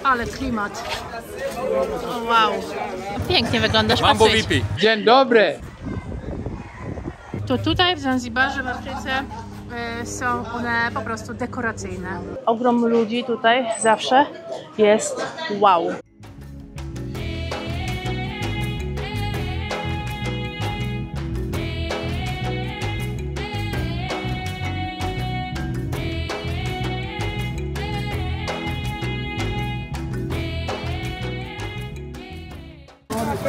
Ale klimat. Wow. Pięknie wyglądasz. Mambo VP. Dzień dobry. To tutaj w Zanzibarze, w Afryce są one po prostu dekoracyjne. Ogrom ludzi tutaj zawsze jest wow.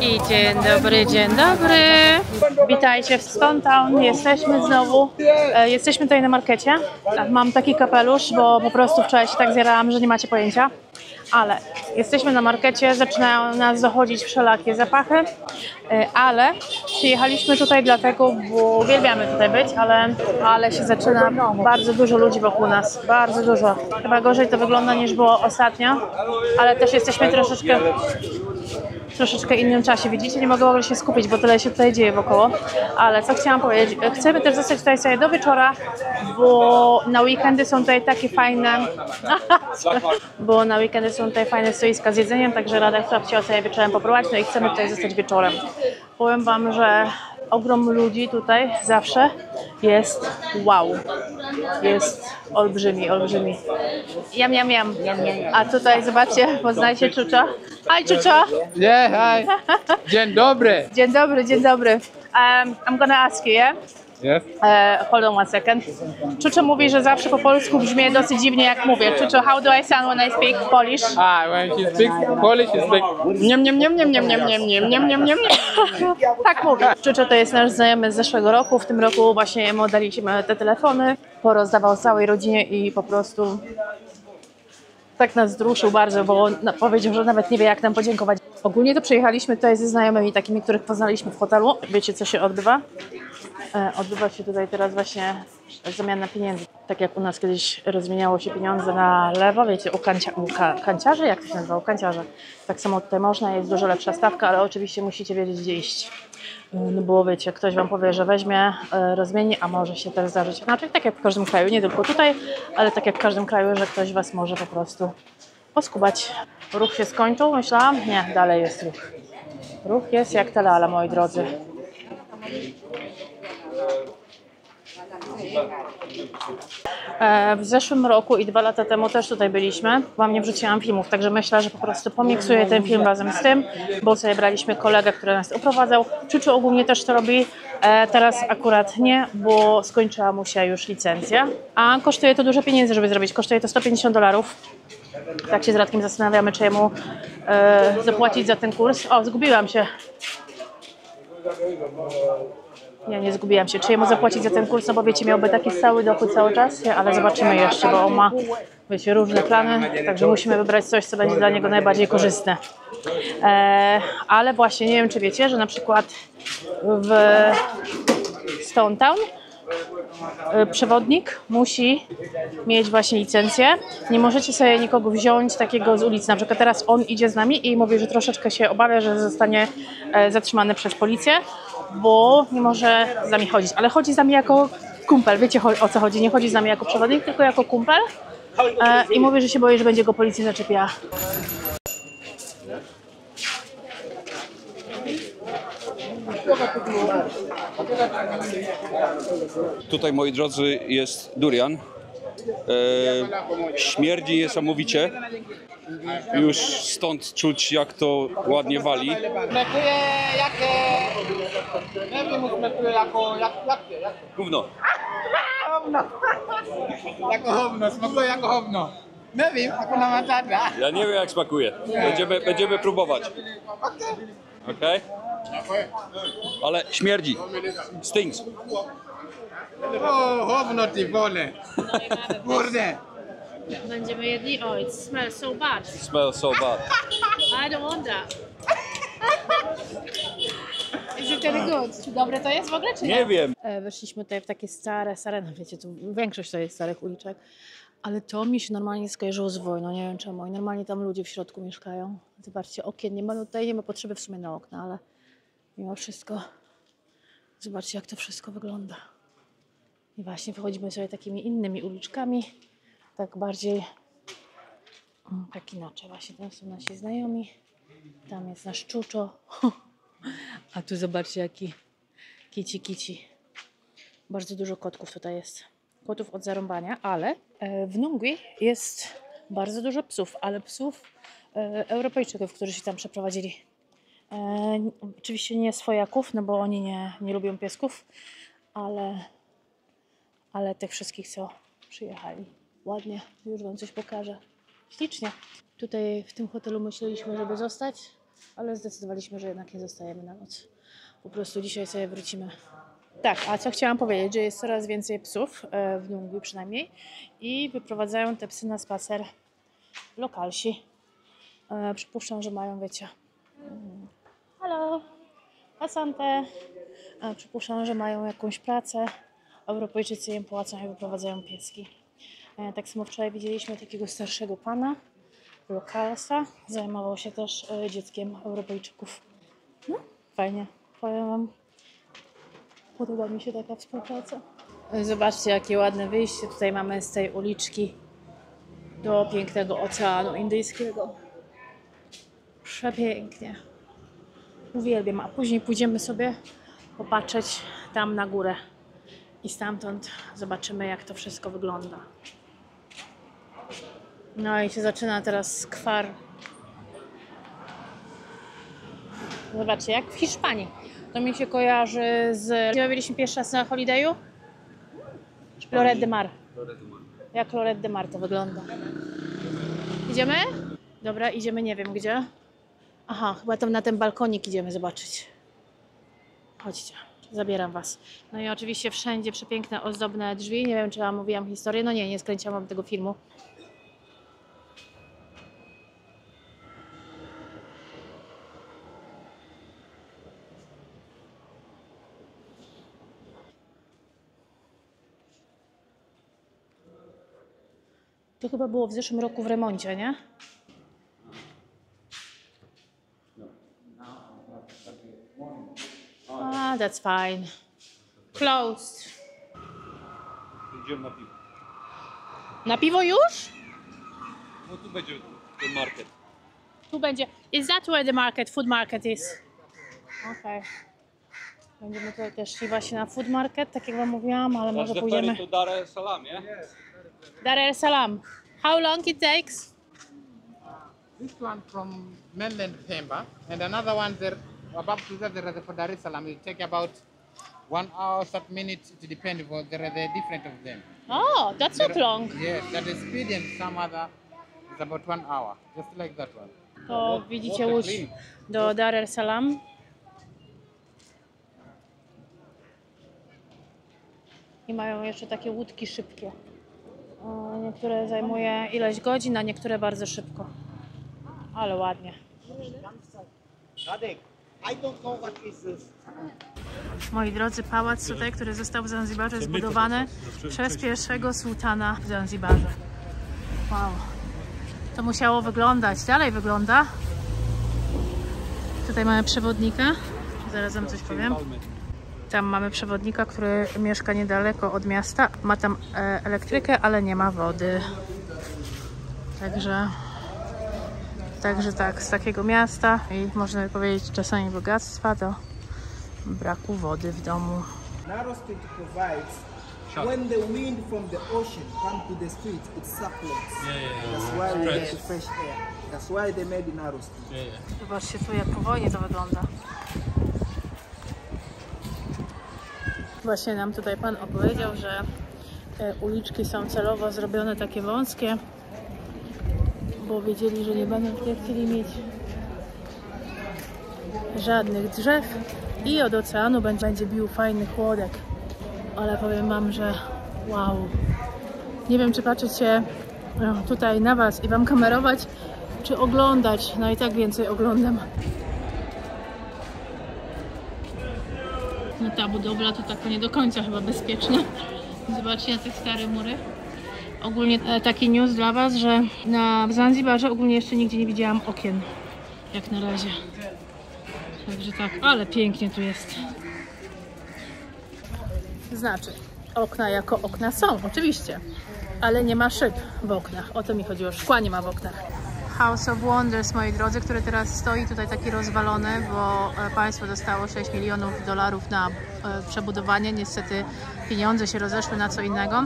I dzień dobry, dzień dobry. Witajcie w Stone Town. Jesteśmy znowu. Jesteśmy tutaj na markecie. Mam taki kapelusz, bo po prostu wczoraj się tak zjarałam, że nie macie pojęcia. Ale jesteśmy na markecie, zaczynają nas dochodzić wszelakie zapachy, ale przyjechaliśmy tutaj dlatego, bo uwielbiamy tutaj być, ale się zaczyna bardzo dużo ludzi wokół nas, bardzo dużo. Chyba gorzej to wygląda niż było ostatnio, ale też jesteśmy troszeczkę innym czasie, widzicie? Nie mogę w ogóle się skupić, bo tyle się tutaj dzieje wokoło. Ale co chciałam powiedzieć? Chcemy też zostać tutaj sobie do wieczora, bo na weekendy są tutaj takie fajne stoiska z jedzeniem, także Radek chciał sobie wieczorem poprowadzić, no i chcemy tutaj zostać wieczorem. Powiem wam, że ogrom ludzi tutaj zawsze jest wow. Jest olbrzymi, olbrzymi. Jam, jam, jam. A tutaj zobaczcie, poznajcie Czucza. Hi Czucza! Yeah, hi. Dzień dobry. Dzień dobry, dzień dobry. I'm gonna ask you, yeah? Yes. Hold on one second. Czuczo mówi, że zawsze po polsku brzmi dosyć dziwnie jak mówię. Czuczo, how do I sound when I speak Polish? When she speaks Polish, it's like niam niam niam niam niam niam niam niam niam niam niam. Tak mówię. Czuczo to jest nasz znajomy z zeszłego roku. W tym roku właśnie mu daliśmy te telefony. Porozdawał całej rodzinie i po prostu tak nas wzruszył bardzo, bo powiedział, że nawet nie wie, jak nam podziękować. Ogólnie to przyjechaliśmy tutaj ze znajomymi, takimi, których poznaliśmy w hotelu. Wiecie, co się odbywa? Odbywa się tutaj teraz właśnie zamiana pieniędzy. Tak jak u nas kiedyś rozmieniało się pieniądze na lewo, wiecie, u kanciarzy? Jak to się nazywa? U kanciarza. Tak samo tutaj można, jest dużo lepsza stawka, ale oczywiście musicie wiedzieć, gdzie iść. No bo wiecie, ktoś wam powie, że weźmie, rozmieni, a może się też zdarzyć. Znaczy tak jak w każdym kraju, nie tylko tutaj, ale tak jak w każdym kraju, że ktoś was może po prostu poskubać. Ruch się skończył, myślałam? Nie, dalej jest ruch. Ruch jest jak ta lala, moi drodzy. W zeszłym roku i 2 lata temu też tutaj byliśmy. Wam nie wrzuciłam filmów, także myślę, że po prostu pomiksuję ten film razem z tym, bo sobie braliśmy kolegę, który nas oprowadzał. Czuczu ogólnie też to robi, teraz akurat nie, bo skończyła mu się już licencja. A kosztuje to dużo pieniędzy, żeby zrobić. Kosztuje to $150. Tak się z Radkiem zastanawiamy, czy jemu zapłacić za ten kurs. O, zgubiłam się. Nie zgubiłam się. Czy jemu zapłacić za ten kurs? No bo wiecie, miałby taki stały dochód cały czas, ale zobaczymy jeszcze, bo on ma, wiecie, różne plany, także musimy wybrać coś, co będzie dla niego najbardziej korzystne. Ale właśnie nie wiem, czy wiecie, że na przykład w Stone Town przewodnik musi mieć właśnie licencję. Nie możecie sobie nikogo wziąć takiego z ulicy. Na przykład teraz on idzie z nami i mówi, że troszeczkę się obawia, że zostanie zatrzymany przez policję, bo nie może z nami chodzić. Ale chodzi z nami jako kumpel. Wiecie, o co chodzi? Nie chodzi z nami jako przewodnik, tylko jako kumpel. I mówi, że się boi, że będzie go policja zaczepiała. Tutaj, moi drodzy, jest durian. Śmierdzi niesamowicie. Już stąd czuć, jak to ładnie wali. Smakuje jak... Nie wiem, smakuje jak... Gówno. Jako howno, smakuje jako howno. Nie wiem, hakuna matata. Ja nie wiem, jak smakuje. Będziemy próbować. Okej? Ale śmierdzi. Stinks. O, howno ty wolę. Kurde. Będziemy jedli. Oh, it smells so bad. Smells so bad. I don't want that. Is it very good? Czy dobre to jest w ogóle, czy nie? Nie wiem. Weszliśmy tutaj w takie stare, no wiecie, tu większość to jest starych uliczek, ale to mi się normalnie skojarzyło z wojną, nie wiem czemu. I normalnie tam ludzie w środku mieszkają. Zobaczcie, okien nie ma tutaj, nie ma potrzeby w sumie na okna, ale mimo wszystko zobaczcie, jak to wszystko wygląda. I właśnie wychodzimy sobie takimi innymi uliczkami, tak bardziej Tak inaczej właśnie, tam są nasi znajomi. Tam jest nasz Czuczo. A tu zobaczcie jaki kici. Bardzo dużo kotków tutaj jest. Kotów od zarąbania, ale w Nungwi jest bardzo dużo psów, ale psów Europejczyków, którzy się tam przeprowadzili. Oczywiście nie swojaków, no bo oni nie lubią piesków, ale tych wszystkich, co przyjechali. Ładnie, już wam coś pokażę. Ślicznie. Tutaj w tym hotelu myśleliśmy, żeby zostać, ale zdecydowaliśmy, że jednak nie zostajemy na noc. Po prostu dzisiaj sobie wrócimy. Tak, a co chciałam powiedzieć, że jest coraz więcej psów, w Nungwi przynajmniej, i wyprowadzają te psy na spacer lokalsi. Przypuszczam, że mają, wiecie, halo, asante. Przypuszczam, że mają jakąś pracę. Europejczycy im płacą i wyprowadzają pieski. Tak samo wczoraj widzieliśmy takiego starszego pana, lokalsa. Zajmował się też dzieckiem Europejczyków. No, fajnie, powiem wam. Podoba mi się taka współpraca. Zobaczcie, jakie ładne wyjście tutaj mamy z tej uliczki do pięknego Oceanu Indyjskiego. Przepięknie. Uwielbiam. A później pójdziemy sobie popatrzeć tam na górę. I stamtąd zobaczymy, jak to wszystko wygląda. No i się zaczyna teraz skwar. Zobaczcie, jak w Hiszpanii. To mi się kojarzy z... Gdzie byliśmy pierwszy raz na holidayu? Lloret de Mar. Jak Lloret de Mar to wygląda. Idziemy? Dobra, idziemy, nie wiem gdzie. Aha, chyba tam na ten balkonik idziemy zobaczyć. Chodźcie, zabieram was. No i oczywiście wszędzie przepiękne, ozdobne drzwi. Nie wiem, czy wam mówiłam historię. No nie skręciłam wam tego filmu. To chyba było w zeszłym roku w remoncie, nie? Ah, that's fine. Closed. Idziemy na piwo. Na piwo już? No tu będzie ten market. Tu będzie. Is that where the market, food market is? Okej. Będziemy tutaj też szli właśnie na food market, tak jak wam mówiłam, ale może pójdziemy. To Dar es Salaam, nie? Dar es Salaam. How long it takes? This one from mainland Pemba, and another one there above to there for Dar es Salaam. It take about 1 hour, 30 minutes. It depends. There are the different of them. Oh, that's not long. Yes, that is speed and some other is about 1 hour, just like that one. To widzicie łódź do Dar es Salaam. I mają jeszcze takie łódki szybkie. Niektóre zajmuje ileś godzin, a niektóre bardzo szybko. Ale ładnie. Moi drodzy, pałac tutaj, który został w Zanzibarze, zbudowany przez pierwszego sułtana w Zanzibarze. Wow. To musiało wyglądać. Dalej wygląda. Tutaj mamy przewodnika. Zaraz wam coś powiem. Tam mamy przewodnika, który mieszka niedaleko od miasta. Ma tam elektrykę, ale nie ma wody. Także tak, z takiego miasta i można by powiedzieć czasami bogactwa do braku wody w domu. Narrow street provides when the wind from the ocean comes to the street, it circulates. That's why we get fresh air. That's why they made narrow street. Zobaczcie tu, jak po wojnie to wygląda. Właśnie nam tutaj pan opowiedział, że te uliczki są celowo zrobione takie wąskie, bo wiedzieli, że nie będą tutaj chcieli mieć żadnych drzew i od oceanu będzie bił fajny chłodek. Ale powiem wam, że wow. Nie wiem, czy patrzeć się tutaj na was i wam kamerować, czy oglądać. No i tak więcej oglądam. No ta budowla to tak nie do końca chyba bezpieczna. Zobaczcie na te stare mury. Ogólnie taki news dla was, że na Zanzibarze ogólnie jeszcze nigdzie nie widziałam okien. Jak na razie. Także tak, ale pięknie tu jest. Znaczy, okna jako okna są, oczywiście. Ale nie ma szyb w oknach. O to mi chodziło. Szkła nie ma w oknach. House of Wonders, moi drodzy, który teraz stoi tutaj taki rozwalony, bo państwo dostało $6 milionów na przebudowanie. Niestety pieniądze się rozeszły na co innego.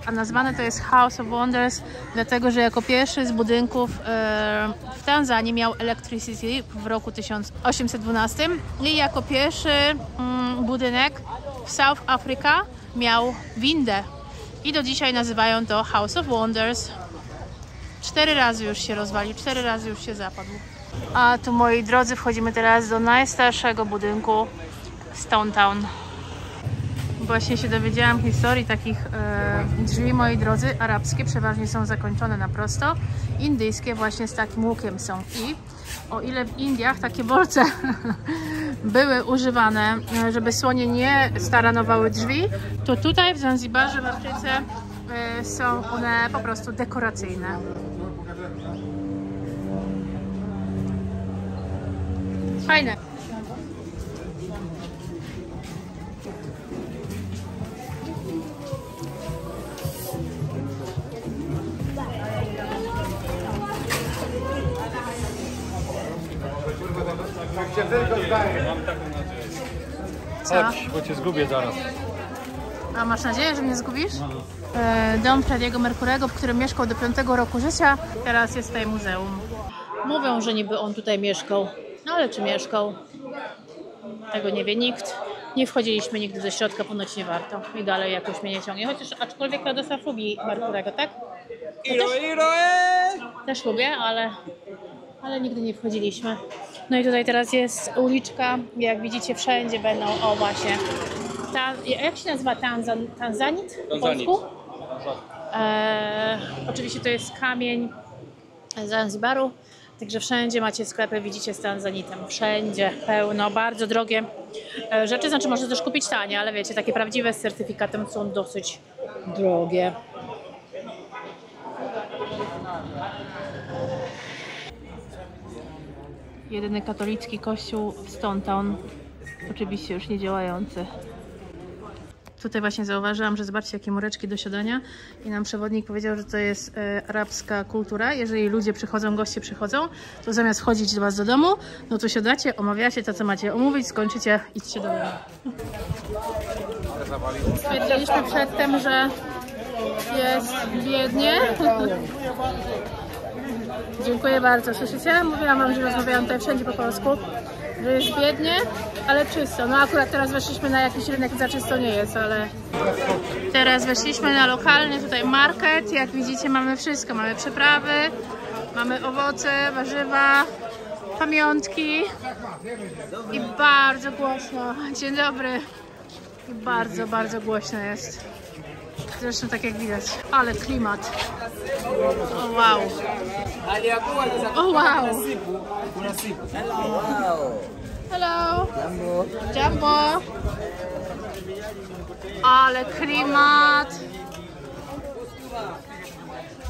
A nazwane to jest House of Wonders, dlatego że jako pierwszy z budynków w Tanzanii miał electricity w roku 1812 i jako pierwszy budynek w South Africa miał windę. I do dzisiaj nazywają to House of Wonders. 4 razy już się rozwalił, 4 razy już się zapadł. A tu, moi drodzy, wchodzimy teraz do najstarszego budynku Stone Town. Właśnie się dowiedziałam historii takich drzwi, moi drodzy. Arabskie przeważnie są zakończone na prosto. Indyjskie właśnie z takim łukiem są. I o ile w Indiach takie bolce były używane, żeby słonie nie staranowały drzwi, to tutaj w Zanzibarze, w Afryce są one po prostu dekoracyjne. Fajne. Chodź, bo cię zgubię zaraz. A masz nadzieję, że mnie zgubisz? Dom Freddie'ego Mercurego, w którym mieszkał do 5 roku życia, teraz jest tutaj muzeum. Mówią, że niby on tutaj mieszkał, no ale czy mieszkał? Tego nie wie nikt. Nie wchodziliśmy nigdy do środka, ponoć nie warto. I dalej jakoś mnie nie ciągnie. Chociaż aczkolwiek Radosław lubi Mercurego, tak? Też lubię, ale nigdy nie wchodziliśmy. No i tutaj teraz jest uliczka, jak widzicie wszędzie będą, o właśnie, jak się nazywa Tanzanit po polsku? Oczywiście to jest kamień z Zanzibaru, także wszędzie macie sklepy, widzicie, z tanzanitem, wszędzie pełno, bardzo drogie rzeczy, znaczy można też kupić tanie, ale wiecie, takie prawdziwe z certyfikatem są dosyć drogie. Jedyny katolicki kościół w Stone Town, oczywiście już nie działający. Tutaj właśnie zauważyłam, że zobaczcie, jakie mureczki do siadania i nam przewodnik powiedział, że to jest arabska kultura. Jeżeli ludzie przychodzą, goście przychodzą, to zamiast wchodzić do was do domu, no to siadacie, omawiacie to, co macie omówić, skończycie, idźcie do domu. Stwierdziliśmy przedtem, że jest biednie. Dziękuję bardzo, słyszycie? Mówiłam wam, że rozmawiałam tutaj wszędzie po polsku, że jest biednie, ale czysto. No akurat teraz weszliśmy na jakiś rynek i za czysto nie jest, ale... Teraz weszliśmy na lokalny tutaj market. Jak widzicie, mamy wszystko. Mamy przyprawy, mamy owoce, warzywa, pamiątki i bardzo głośno. Dzień dobry. I bardzo, bardzo głośno jest. Zresztą tak jak widać, ale klimat. O wow. O wow. Hello. Jumbo. Ale klimat.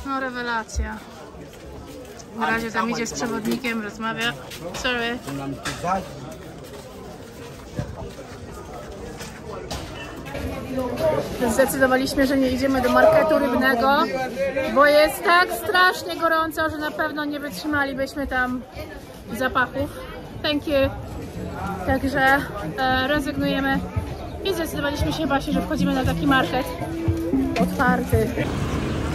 No rewelacja. Na razie tam idzie z przewodnikiem, rozmawia. Sorry. Zdecydowaliśmy, że nie idziemy do marketu rybnego, bo jest tak strasznie gorąco, że na pewno nie wytrzymalibyśmy tam zapachów. Thank you. Także rezygnujemy i zdecydowaliśmy się właśnie, że wchodzimy na taki market otwarty.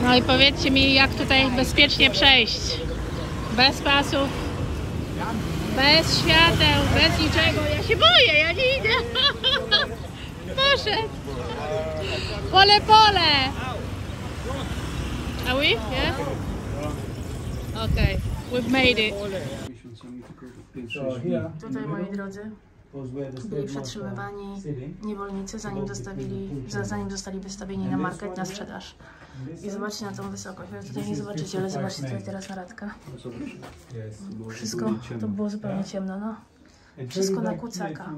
No i powiedzcie mi, jak tutaj bezpiecznie przejść. Bez pasów, bez świateł, bez niczego. Ja się boję, ja nie idę. Poszedł. Pole. Are we? Yeah? Okay, we've made it. Tutaj, moi drodzy, byli przetrzymywani niewolnicy, zanim zostali wystawieni na market, na sprzedaż. I zobaczcie na tą wysokość. Wy tutaj nie zobaczycie, ale zobaczcie tutaj teraz na Radka. Wszystko to było zupełnie ciemno, no. Wszystko na kucaka.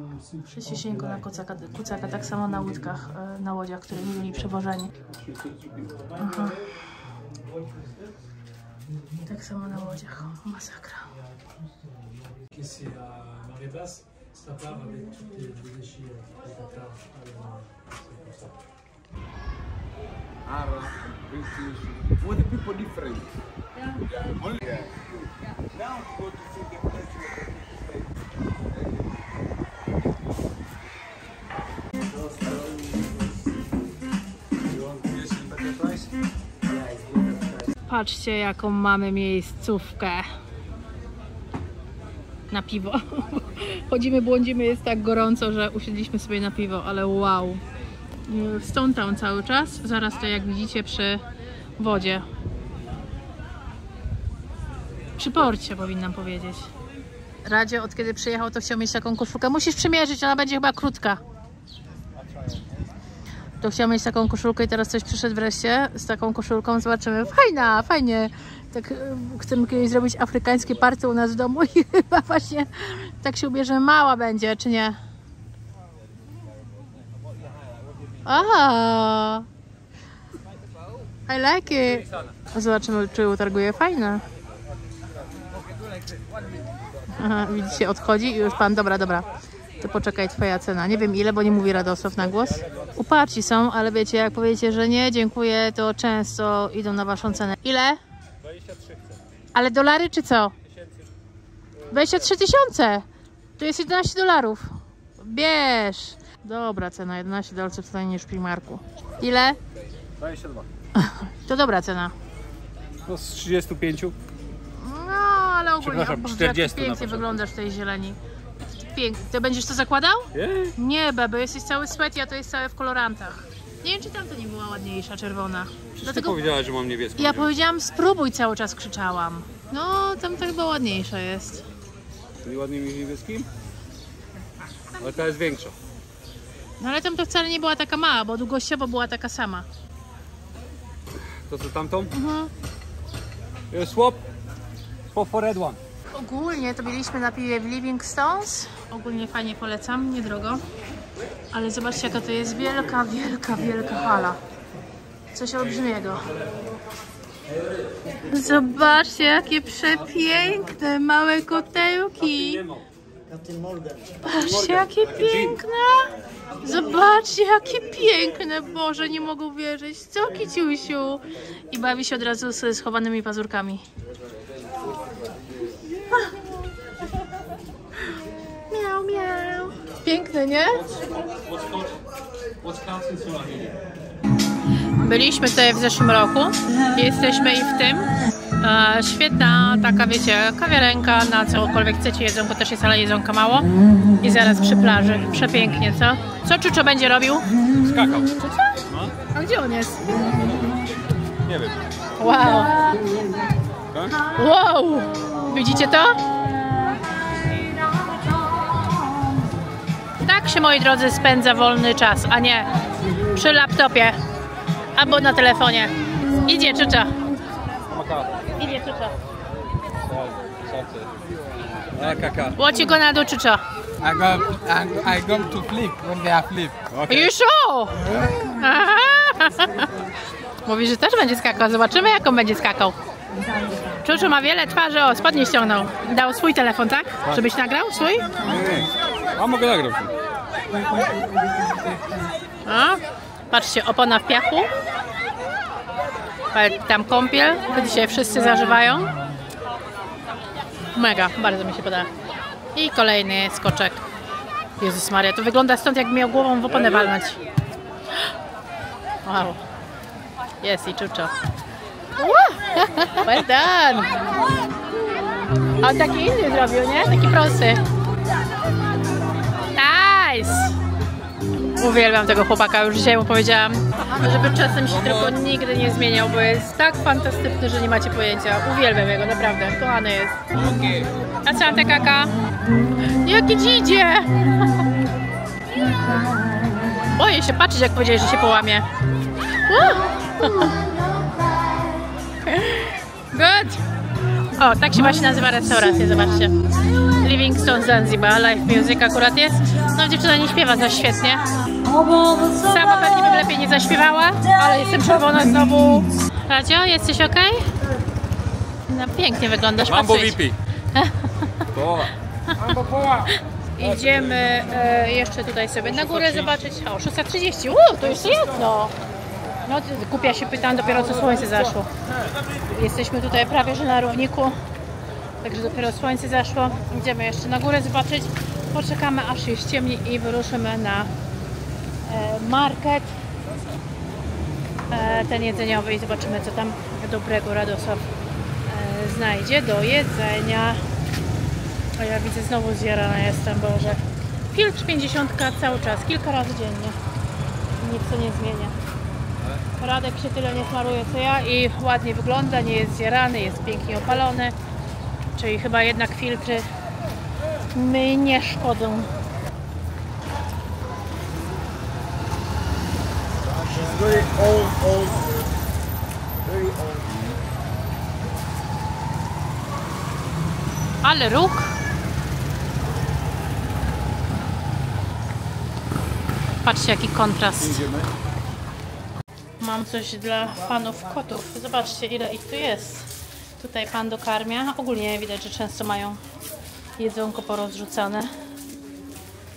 Wszystko na kucaka, tak samo na łódkach, na łodziach, którymi byli przewożeni. Aha. Tak samo na łodziach. Masakra. Arab, British, what the people different? Yeah. Patrzcie, jaką mamy miejscówkę na piwo. Chodzimy, błądzimy, jest tak gorąco, że usiedliśmy sobie na piwo, ale wow. Stąd tam cały czas, zaraz to jak widzicie przy wodzie. Przy porcie powinnam powiedzieć. Radzie od kiedy przyjechał, to chciał mieć taką koszulkę. Musisz przymierzyć, ona będzie chyba krótka. To chciał mieć taką koszulkę i teraz coś przyszedł wreszcie z taką koszulką. Zobaczymy. Fajna, fajnie. Tak, chcemy kiedyś zrobić afrykańskie party u nas w domu i chyba właśnie tak się ubierzemy. Mała będzie, czy nie? Aha! I like it. Zobaczymy, czy utarguje. Fajne. Aha, widzicie, odchodzi i już pan, dobra. To poczekaj, twoja cena. Nie wiem ile, bo nie mówi Radosław na głos. Uparci są, ale wiecie, jak powiecie, że nie, dziękuję, to często idą na waszą cenę. Ile? 23 chcę. Ale dolary czy co? 23 000. To jest $11. Bierz. Dobra cena, $11 taniej niż w Primarku. Ile? 22. To dobra cena. No z 35. No, ale ogólnie Przepraszam, Boże, 40 jak na pięknie początku. wyglądasz w tej zieleni. Pięknie. Ty będziesz to zakładał? Nie? Nie, bebe, jesteś cały sweaty, a to jest całe w kolorantach. Nie wiem, czy tamta nie była ładniejsza, czerwona. Ty powiedziałaś, że mam niebieską. Ja nie? powiedziałam spróbuj, cały czas krzyczałam. No, tamta chyba ładniejsza jest. Czyli ładnie mi niebieskim? Ale ta jest większa. No ale tam to wcale nie była taka mała, bo długościowo była taka sama. To co tamtą? Mhm. Swap for red one. Ogólnie to byliśmy na piwie w Livingstones. Ogólnie fajnie polecam, niedrogo. Ale zobaczcie, jaka to jest wielka, wielka hala. Coś olbrzymiego. Zobaczcie, jakie przepiękne małe kotełki. Patrzcie, jakie piękne. Zobaczcie, jakie piękne. Boże, nie mogę uwierzyć. Co, kiciusiu? I bawi się od razu z schowanymi pazurkami. Miau, miau. Piękne, nie? Byliśmy tutaj w zeszłym roku. Jesteśmy i w tym. Świetna taka, wiecie, kawiarenka na cokolwiek chcecie. Jedzonko też jest, ale jedzonka mało. I zaraz przy plaży. Przepięknie, co? Co Czuczo będzie robił? Skakał. A gdzie on jest? Nie wiem. Wow! Tak? Wow! Widzicie to? Tak się, moi drodzy, spędza wolny czas, a nie przy laptopie albo na telefonie. Idzie Czuczo. Idzie Czuczo. A kaka. What you gonna do, Czuczo? I go to flip when they are flip. You sure? Mówi, że też będzie skakał. Zobaczymy, jak on będzie skakał. Czuczo ma wiele twarzy. O, spodnie ściągnął. Dał swój telefon, tak? Żebyś nagrał swój? A mogę nagrać. A? Patrzcie, opona w piachu. Tam kąpiel. Dzisiaj wszyscy zażywają. Mega, bardzo mi się podoba. I kolejny skoczek. Jezus Maria, to wygląda stąd, jakby miał głową w oponę walnąć. Wow. Jest i Czuczo. Well done. A on taki inny zrobił, nie? Taki prosty. Nice. Uwielbiam tego chłopaka, już dzisiaj mu powiedziałam, żeby czasem się tylko nigdy nie zmieniał, bo jest tak fantastyczny, że nie macie pojęcia. Uwielbiam jego, naprawdę, kochany jest. A co Ante kaka? Jaki dzidzie! Boję się patrzeć, jak powiedziałeś, że się połamie. Good! O, tak się właśnie nazywa restauracja, zobaczcie. Livingstone Zanzibar, live music akurat jest. No dziewczyna nie śpiewa za świetnie. Sama pewnie bym lepiej nie zaśpiewała, ale jestem czerwona znowu. Radzio, jesteś ok? No pięknie wyglądasz, Mambo pasuje ci. VP. Idziemy jeszcze tutaj sobie na górę zobaczyć. O, 6:30. To już jedno. No, Kupia się pytałam dopiero co słońce zaszło. Jesteśmy tutaj prawie że na równiku Także dopiero słońce zaszło. Idziemy jeszcze na górę zobaczyć. Poczekamy aż się ściemni i wyruszymy na market ten jedzeniowy i zobaczymy, co tam dobrego Radosław znajdzie do jedzenia. A ja widzę, znowu zjarana jestem, Boże. Filtr 50 cały czas, kilka razy dziennie. Nic to nie zmienia. Radek się tyle nie smaruje co ja i ładnie wygląda, nie jest zjarany, jest pięknie opalony. Czyli chyba jednak filtry mi nie szkodzą. She's very old. Very old. Ale róg. Patrzcie, jaki kontrast. Idziemy. Mam coś dla fanów kotów. Zobaczcie, ile ich tu jest. Tutaj pan dokarmia. Ogólnie widać, że często mają jedzonko porozrzucane.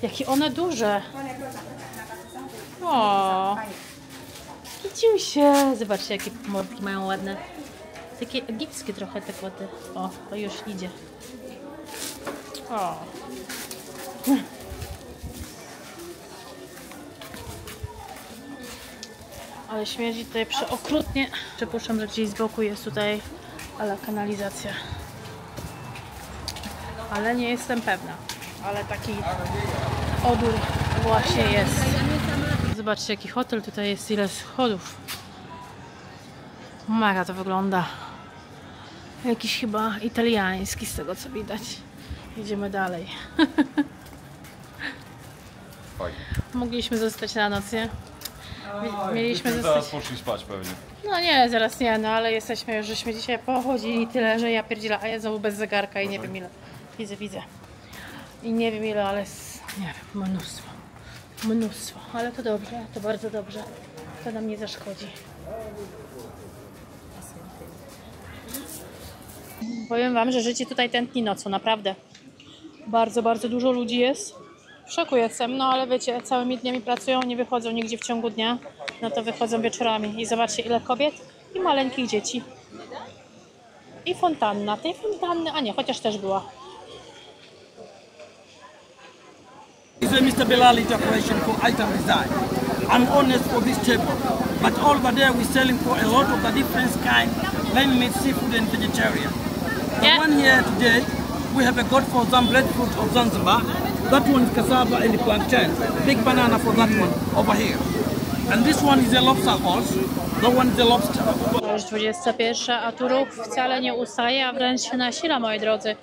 Jakie one duże. O, kiciusie. Zobaczcie, jakie mordki mają ładne. Takie egipskie trochę te koty. O, to już idzie. O. Ale śmierdzi tutaj przeokrutnie. Przypuszczam, że gdzieś z boku jest tutaj kanalizacja. Ale nie jestem pewna. Ale taki odór właśnie jest. Zobaczcie, jaki hotel tutaj jest, ile schodów. Mega to wygląda. Jakiś chyba italiański, z tego co widać. Idziemy dalej. Mogliśmy zostać na noc, nie? Mieliśmy zostać... Zaraz poszli spać pewnie. No nie, zaraz nie, no ale jesteśmy już, żeśmy dzisiaj pochodzili tyle, że ja pierdziela, a ja znowu bez zegarka i nie wiem ile. Widzę. I nie wiem ile, ale nie wiem, mnóstwo. Ale to dobrze, to bardzo dobrze. To nam nie zaszkodzi. Powiem wam, że życie tutaj tętni nocą, naprawdę. Bardzo dużo ludzi jest. W szoku jestem, no ale wiecie, całymi dniami pracują, nie wychodzą nigdzie w ciągu dnia. No to wychodzą wieczorami. I zobaczcie, ile kobiet i maleńkich dzieci. I fontanna. Tej fontanny, a nie, chociaż też była. This is Mr. Bilali Decoration for Item Design. I'm honest for this table, but over there we're selling for a lot of the different kind, line meat, seafood and vegetarian. The Yeah. one here today, we have a goat for some breadfruit of Zanzibar. That one is cassava and the plantain. Big banana for that one over here. And this one is a lobster horse. That one is a lobster. To już 21, a tu ruch wcale nie ustaje, a wręcz się nasila, moi drodzy.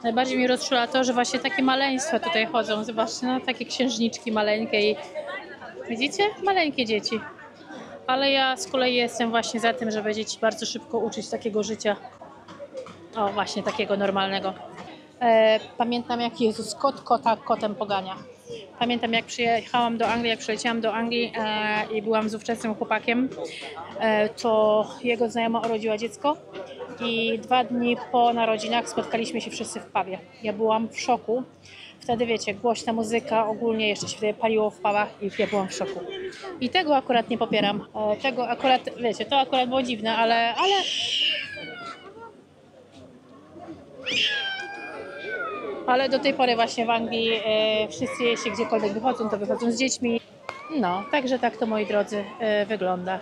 Najbardziej mi rozczula to, że właśnie takie maleństwa tutaj chodzą. Zobaczcie, no takie księżniczki maleńkie i widzicie? Maleńkie dzieci. Ale ja z kolei jestem właśnie za tym, żeby dzieci bardzo szybko uczyć takiego życia. O, właśnie takiego normalnego. Pamiętam, jak Jezus kota kotem pogania. Pamiętam, jak przyjechałam do Anglii, jak przyleciałam do Anglii i byłam z ówczesnym chłopakiem, to jego znajoma urodziła dziecko i 2 dni po narodzinach spotkaliśmy się wszyscy w pubie. Ja byłam w szoku. Wtedy wiecie, głośna muzyka, ogólnie jeszcze się paliło w pubach i ja byłam w szoku. I tego akurat nie popieram. Tego akurat, wiecie, to akurat było dziwne, ale do tej pory właśnie w Anglii wszyscy, jeśli gdziekolwiek wychodzą, to wychodzą z dziećmi. No, także tak to, moi drodzy, wygląda.